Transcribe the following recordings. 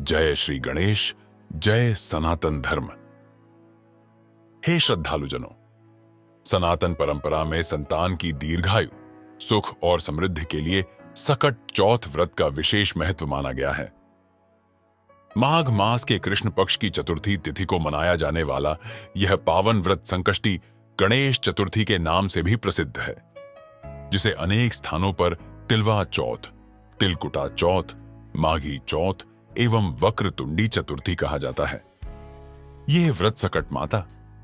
जय श्री गणेश, जय सनातन धर्म। हे श्रद्धालुजनों, सनातन परंपरा में संतान की दीर्घायु, सुख और समृद्धि के लिए सकट चौथ व्रत का विशेष महत्व माना गया है। माघ मास के कृष्ण पक्ष की चतुर्थी तिथि को मनाया जाने वाला यह पावन व्रत संकष्टी गणेश चतुर्थी के नाम से भी प्रसिद्ध है, जिसे अनेक स्थानों पर तिलवा चौथ, तिलकुटा चौथ, माघी चौथ एवं वक्रतुंडी चतुर्थी कहा जाता है। यह व्रत सकट माता,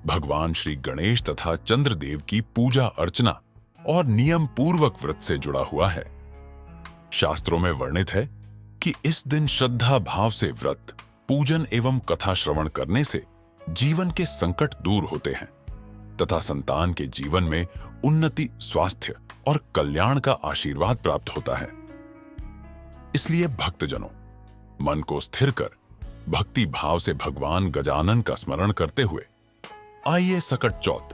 भगवान श्री गणेश तथा चंद्रदेव की पूजा अर्चना और नियम पूर्वक व्रत से जुड़ा हुआ है। शास्त्रों में वर्णित है कि इस दिन श्रद्धा भाव से व्रत, पूजन एवं कथा श्रवण करने से जीवन के संकट दूर होते हैं तथा संतान के जीवन में उन्नति, स्वास्थ्य और कल्याण का आशीर्वाद प्राप्त होता है। इसलिए भक्तजनों, मन को स्थिर कर भक्ति भाव से भगवान गजानन का स्मरण करते हुए आइए सकट चौथ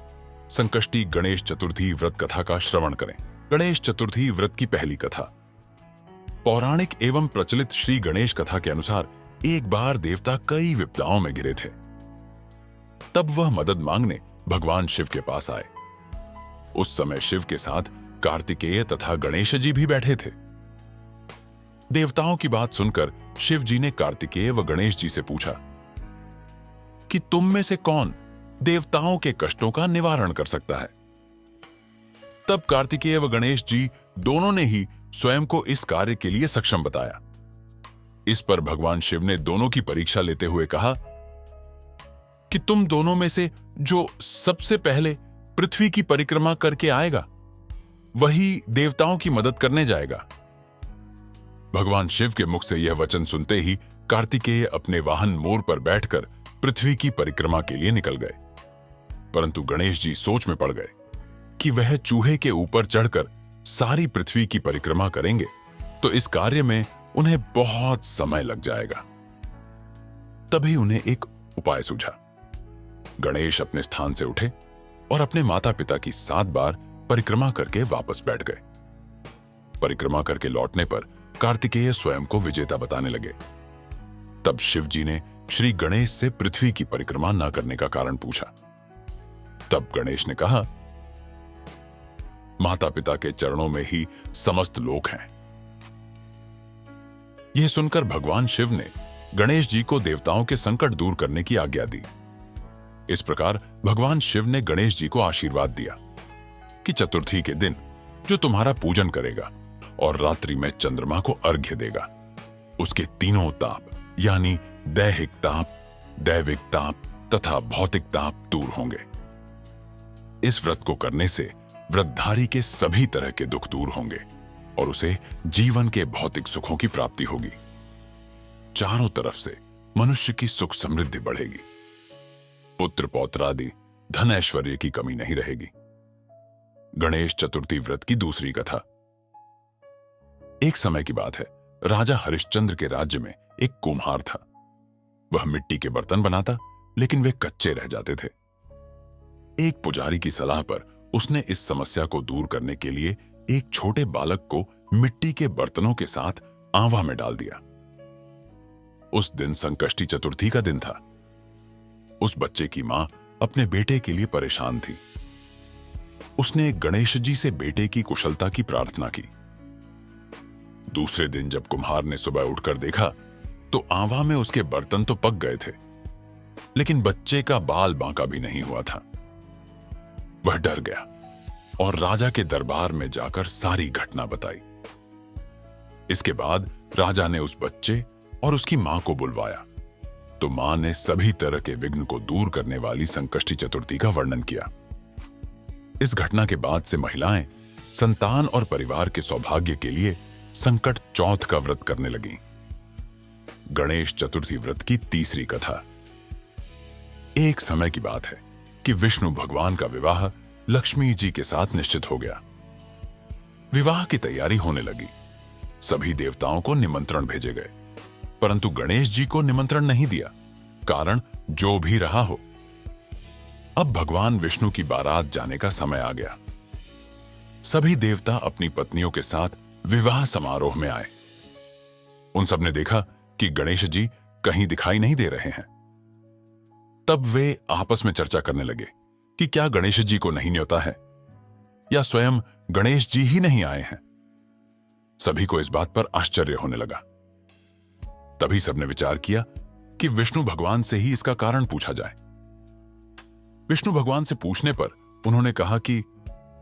संकष्टी गणेश चतुर्थी व्रत कथा का श्रवण करें। गणेश चतुर्थी व्रत की पहली कथा। पौराणिक एवं प्रचलित श्री गणेश कथा के अनुसार एक बार देवता कई विपदाओं में घिरे थे। तब वह मदद मांगने भगवान शिव के पास आए। उस समय शिव के साथ कार्तिकेय तथा गणेश जी भी बैठे थे। देवताओं की बात सुनकर शिव जी ने कार्तिकेय व गणेश जी से पूछा कि तुम में से कौन देवताओं के कष्टों का निवारण कर सकता है। तब कार्तिकेय व गणेश जी दोनों ने ही स्वयं को इस कार्य के लिए सक्षम बताया। इस पर भगवान शिव ने दोनों की परीक्षा लेते हुए कहा कि तुम दोनों में से जो सबसे पहले पृथ्वी की परिक्रमा करके आएगा, वही देवताओं की मदद करने जाएगा। भगवान शिव के मुख से यह वचन सुनते ही कार्तिकेय अपने वाहन मोर पर बैठकर पृथ्वी की परिक्रमा के लिए निकल गए। परंतु गणेश जी सोच में पड़ गए कि वह चूहे के ऊपर चढ़कर सारी पृथ्वी की परिक्रमा करेंगे तो इस कार्य में उन्हें बहुत समय लग जाएगा। तभी उन्हें एक उपाय सूझा। गणेश अपने स्थान से उठे और अपने माता पिता की 7 बार परिक्रमा करके वापस बैठ गए। परिक्रमा करके लौटने पर कार्तिकेय स्वयं को विजेता बताने लगे। तब शिव जी ने श्री गणेश से पृथ्वी की परिक्रमा न करने का कारण पूछा। तब गणेश ने कहा, माता पिता के चरणों में ही समस्त लोक हैं। यह सुनकर भगवान शिव ने गणेश जी को देवताओं के संकट दूर करने की आज्ञा दी। इस प्रकार भगवान शिव ने गणेश जी को आशीर्वाद दिया कि चतुर्थी के दिन जो तुम्हारा पूजन करेगा और रात्रि में चंद्रमा को अर्घ्य देगा, उसके तीनों ताप यानी दैहिक ताप, दैविक ताप तथा भौतिक ताप दूर होंगे। इस व्रत को करने से व्रतधारी के सभी तरह के दुख दूर होंगे और उसे जीवन के भौतिक सुखों की प्राप्ति होगी। चारों तरफ से मनुष्य की सुख समृद्धि बढ़ेगी। पुत्र पौत्रादि धन ऐश्वर्य की कमी नहीं रहेगी। गणेश चतुर्थी व्रत की दूसरी कथा। एक समय की बात है, राजा हरिश्चंद्र के राज्य में एक कुम्हार था। वह मिट्टी के बर्तन बनाता, लेकिन वे कच्चे रह जाते थे। एक पुजारी की सलाह पर उसने इस समस्या को दूर करने के लिए एक छोटे बालक को मिट्टी के बर्तनों के साथ आंवा में डाल दिया। उस दिन संकष्टी चतुर्थी का दिन था। उस बच्चे की मां अपने बेटे के लिए परेशान थी। उसने गणेश जी से बेटे की कुशलता की प्रार्थना की। दूसरे दिन जब कुम्हार ने सुबह उठकर देखा तो आंवा में उसके बर्तन तो पक गए थे, लेकिन बच्चे का बाल बांका भी नहीं हुआ था। वह डर गया और राजा के दरबार में जाकर सारी घटना बताई। इसके बाद राजा ने उस बच्चे और उसकी मां को बुलवाया तो मां ने सभी तरह के विघ्न को दूर करने वाली संकष्टी चतुर्थी का वर्णन किया। इस घटना के बाद से महिलाएं संतान और परिवार के सौभाग्य के लिए संकट चौथ का व्रत करने लगी। गणेश चतुर्थी व्रत की तीसरी कथा। एक समय की बात है कि विष्णु भगवान का विवाह लक्ष्मी जी के साथ निश्चित हो गया। विवाह की तैयारी होने लगी। सभी देवताओं को निमंत्रण भेजे गए, परंतु गणेश जी को निमंत्रण नहीं दिया। कारण जो भी रहा हो, अब भगवान विष्णु की बारात जाने का समय आ गया। सभी देवता अपनी पत्नियों के साथ विवाह समारोह में आए। उन सब ने देखा कि गणेश जी कहीं दिखाई नहीं दे रहे हैं। तब वे आपस में चर्चा करने लगे कि क्या गणेश जी को नहीं न्योता है या स्वयं गणेश जी ही नहीं आए हैं। सभी को इस बात पर आश्चर्य होने लगा। तभी सबने विचार किया कि विष्णु भगवान से ही इसका कारण पूछा जाए। विष्णु भगवान से पूछने पर उन्होंने कहा कि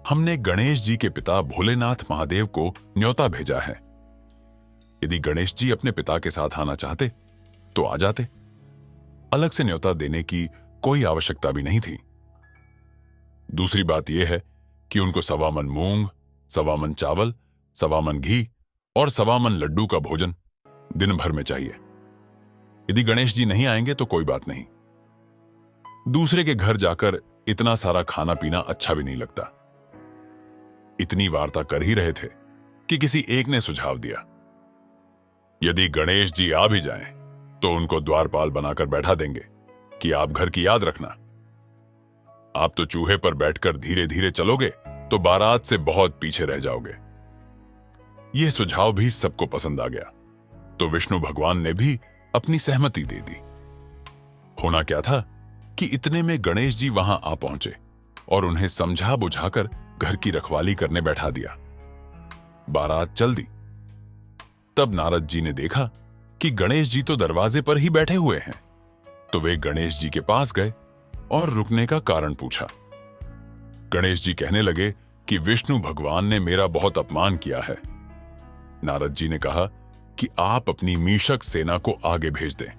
हमने गणेश जी के पिता भोलेनाथ महादेव को न्योता भेजा है। यदि गणेश जी अपने पिता के साथ आना चाहते तो आ जाते। अलग से न्योता देने की कोई आवश्यकता भी नहीं थी। दूसरी बात यह है कि उनको 1.25 मन मूंग, 1.25 मन चावल, 1.25 मन घी और 1.25 मन लड्डू का भोजन दिन भर में चाहिए। यदि गणेश जी नहीं आएंगे तो कोई बात नहीं। दूसरे के घर जाकर इतना सारा खाना पीना अच्छा भी नहीं लगता। इतनी वार्ता कर ही रहे थे कि किसी एक ने सुझाव दिया, यदि गणेश जी आ भी जाएं, तो उनको द्वारपाल बनाकर बैठा देंगे कि आप घर की याद रखना। आप तो चूहे पर बैठकर धीरे धीरे चलोगे तो बारात से बहुत पीछे रह जाओगे। यह सुझाव भी सबको पसंद आ गया, तो विष्णु भगवान ने भी अपनी सहमति दे दी। होना क्या था कि इतने में गणेश जी वहां आ पहुंचे और उन्हें समझा बुझाकर घर की रखवाली करने बैठा दिया। बारात चल दी। तब नारद जी ने देखा कि गणेश जी तो दरवाजे पर ही बैठे हुए हैं, तो वे गणेश जी के पास गए और रुकने का कारण पूछा। गणेश जी कहने लगे कि विष्णु भगवान ने मेरा बहुत अपमान किया है। नारद जी ने कहा कि आप अपनी मीशक सेना को आगे भेज दें,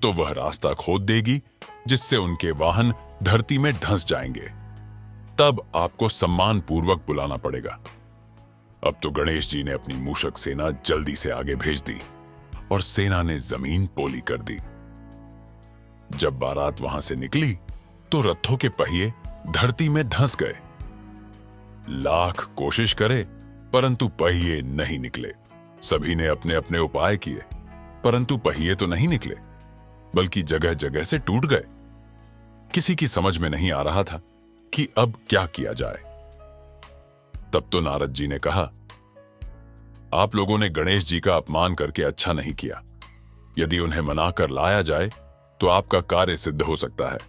तो वह रास्ता खोद देगी जिससे उनके वाहन धरती में धंस जाएंगे। तब आपको सम्मान पूर्वक बुलाना पड़ेगा। अब तो गणेश जी ने अपनी मूषक सेना जल्दी से आगे भेज दी और सेना ने जमीन पोली कर दी। जब बारात वहां से निकली तो रथों के पहिए धरती में धंस गए। लाख कोशिश करे परंतु पहिए नहीं निकले। सभी ने अपने अपने उपाय किए, परंतु पहिए तो नहीं निकले, बल्कि जगह जगह से टूट गए। किसी की समझ में नहीं आ रहा था कि अब क्या किया जाए। तब तो नारद जी ने कहा, आप लोगों ने गणेश जी का अपमान करके अच्छा नहीं किया। यदि उन्हें मनाकर लाया जाए तो आपका कार्य सिद्ध हो सकता है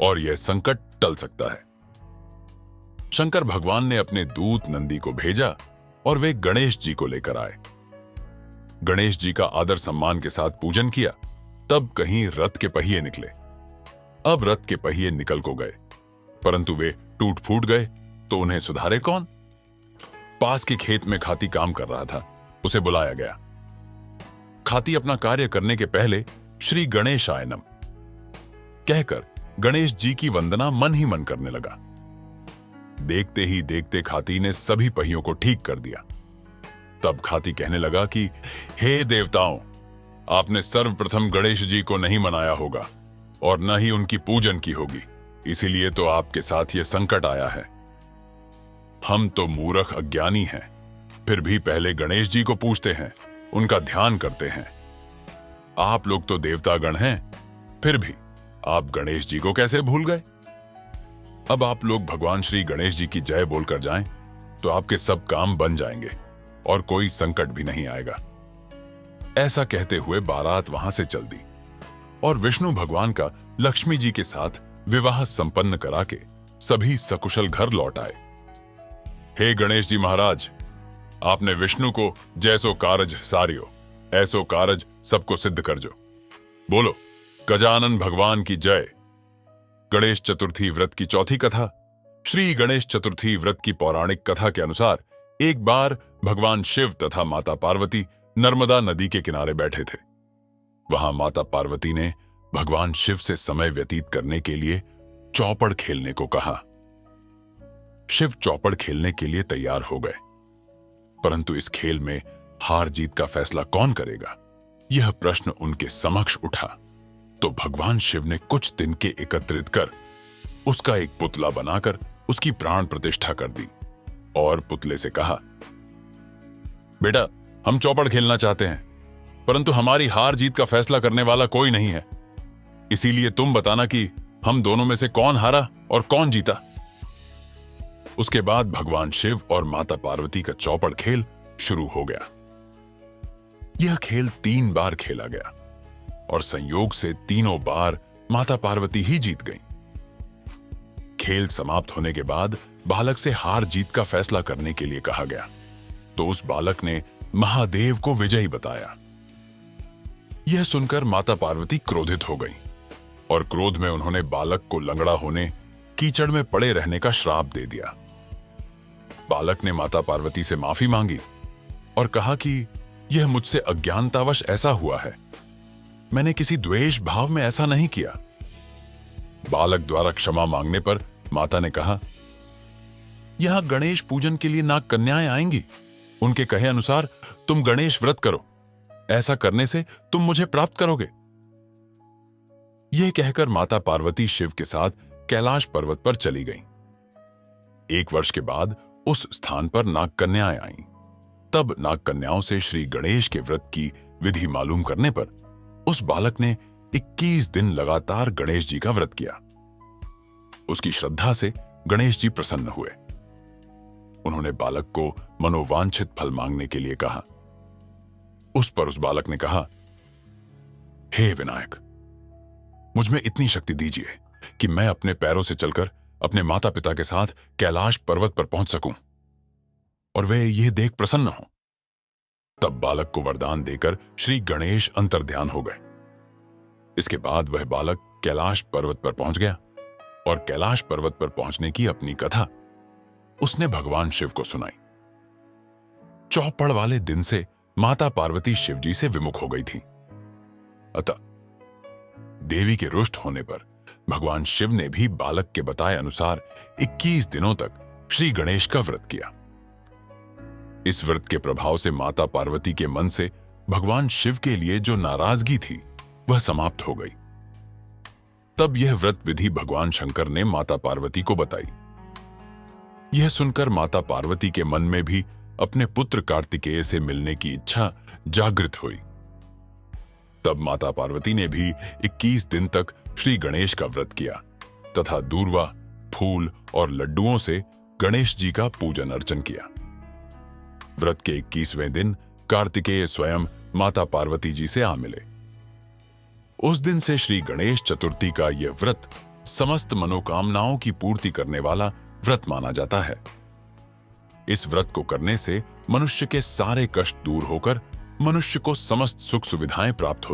और यह संकट टल सकता है। शंकर भगवान ने अपने दूत नंदी को भेजा और वे गणेश जी को लेकर आए। गणेश जी का आदर सम्मान के साथ पूजन किया। तब कहीं रथ के पहिए निकले। अब रथ के पहिए निकल को गए, परंतु वे टूट फूट गए, तो उन्हें सुधारे कौन? पास के खेत में खाती काम कर रहा था, उसे बुलाया गया। खाती अपना कार्य करने के पहले श्री गणेश आयनम कहकर गणेश जी की वंदना मन ही मन करने लगा। देखते ही देखते खाती ने सभी पहियों को ठीक कर दिया। तब खाती कहने लगा कि हे देवताओं, आपने सर्वप्रथम गणेश जी को नहीं मनाया होगा और न ही उनकी पूजन की होगी, इसीलिए तो आपके साथ ये संकट आया है। हम तो मूर्ख अज्ञानी हैं, फिर भी पहले गणेश जी को पूजते हैं, उनका ध्यान करते हैं। आप लोग तो देवतागण हैं, फिर भी आप गणेश जी को कैसे भूल गए? अब आप लोग भगवान श्री गणेश जी की जय बोलकर जाएं, तो आपके सब काम बन जाएंगे और कोई संकट भी नहीं आएगा। ऐसा कहते हुए बारात वहां से चल दी और विष्णु भगवान का लक्ष्मी जी के साथ विवाह संपन्न करा के सभी सकुशल घर लौट आए। हे गणेश जी महाराज, आपने विष्णु को जैसो कारज सारियो, ऐसो कारज सबको सिद्ध कर जो। बोलो गजानन भगवान की जय। गणेश चतुर्थी व्रत की चौथी कथा। श्री गणेश चतुर्थी व्रत की पौराणिक कथा के अनुसार एक बार भगवान शिव तथा माता पार्वती नर्मदा नदी के किनारे बैठे थे। वहां माता पार्वती ने भगवान शिव से समय व्यतीत करने के लिए चौपड़ खेलने को कहा। शिव चौपड़ खेलने के लिए तैयार हो गए, परंतु इस खेल में हार जीत का फैसला कौन करेगा, यह प्रश्न उनके समक्ष उठा। तो भगवान शिव ने कुछ दिन के एकत्रित कर उसका एक पुतला बनाकर उसकी प्राण प्रतिष्ठा कर दी और पुतले से कहा, बेटा, हम चौपड़ खेलना चाहते हैं, परंतु हमारी हार जीत का फैसला करने वाला कोई नहीं है, इसीलिए तुम बताना कि हम दोनों में से कौन हारा और कौन जीता। उसके बाद भगवान शिव और माता पार्वती का चौपड़ खेल शुरू हो गया। यह खेल 3 बार खेला गया और संयोग से तीनों बार माता पार्वती ही जीत गईं। खेल समाप्त होने के बाद बालक से हार जीत का फैसला करने के लिए कहा गया, तो उस बालक ने महादेव को विजयी बताया। यह सुनकर माता पार्वती क्रोधित हो गईं और क्रोध में उन्होंने बालक को लंगड़ा होने, कीचड़ में पड़े रहने का श्राप दे दिया। बालक ने माता पार्वती से माफी मांगी और कहा कि यह मुझसे अज्ञानतावश ऐसा हुआ है, मैंने किसी द्वेष भाव में ऐसा नहीं किया। बालक द्वारा क्षमा मांगने पर माता ने कहा, यहां गणेश पूजन के लिए नाग कन्याएं आएंगी, उनके कहे अनुसार तुम गणेश व्रत करो, ऐसा करने से तुम मुझे प्राप्त करोगे। यह कहकर माता पार्वती शिव के साथ कैलाश पर्वत पर चली गईं। 1 वर्ष के बाद उस स्थान पर नाग कन्याएं आईं। तब नाग कन्याओं से श्री गणेश के व्रत की विधि मालूम करने पर उस बालक ने 21 दिन लगातार गणेश जी का व्रत किया। उसकी श्रद्धा से गणेश जी प्रसन्न हुए। उन्होंने बालक को मनोवांछित फल मांगने के लिए कहा। उस पर उस बालक ने कहा, हे विनायक, मुझ में इतनी शक्ति दीजिए कि मैं अपने पैरों से चलकर अपने माता पिता के साथ कैलाश पर्वत पर पहुंच सकूं और वे यह देख प्रसन्न हों। तब बालक को वरदान देकर श्री गणेश अंतर्ध्यान हो गए। इसके बाद वह बालक कैलाश पर्वत पर पहुंच गया और कैलाश पर्वत पर पहुंचने की अपनी कथा उसने भगवान शिव को सुनाई। चौपड़ वाले दिन से माता पार्वती शिव जी से विमुख हो गई थी। अतः देवी के रुष्ट होने पर भगवान शिव ने भी बालक के बताए अनुसार 21 दिनों तक श्री गणेश का व्रत किया। इस व्रत के प्रभाव से माता पार्वती के मन से भगवान शिव के लिए जो नाराजगी थी वह समाप्त हो गई। तब यह व्रत विधि भगवान शंकर ने माता पार्वती को बताई। यह सुनकर माता पार्वती के मन में भी अपने पुत्र कार्तिकेय से मिलने की इच्छा जागृत हुई। तब माता पार्वती ने भी 21 दिन तक श्री गणेश का व्रत किया तथा दूर्वा, फूल और लड्डुओं से गणेश जी का पूजन अर्चन किया। व्रत के 21वें दिन कार्तिकेय स्वयं माता पार्वती जी से आ मिले। उस दिन से श्री गणेश चतुर्थी का यह व्रत समस्त मनोकामनाओं की पूर्ति करने वाला व्रत माना जाता है। इस व्रत को करने से मनुष्य के सारे कष्ट दूर होकर मनुष्य को समस्त सुख सुविधाएं प्राप्त हो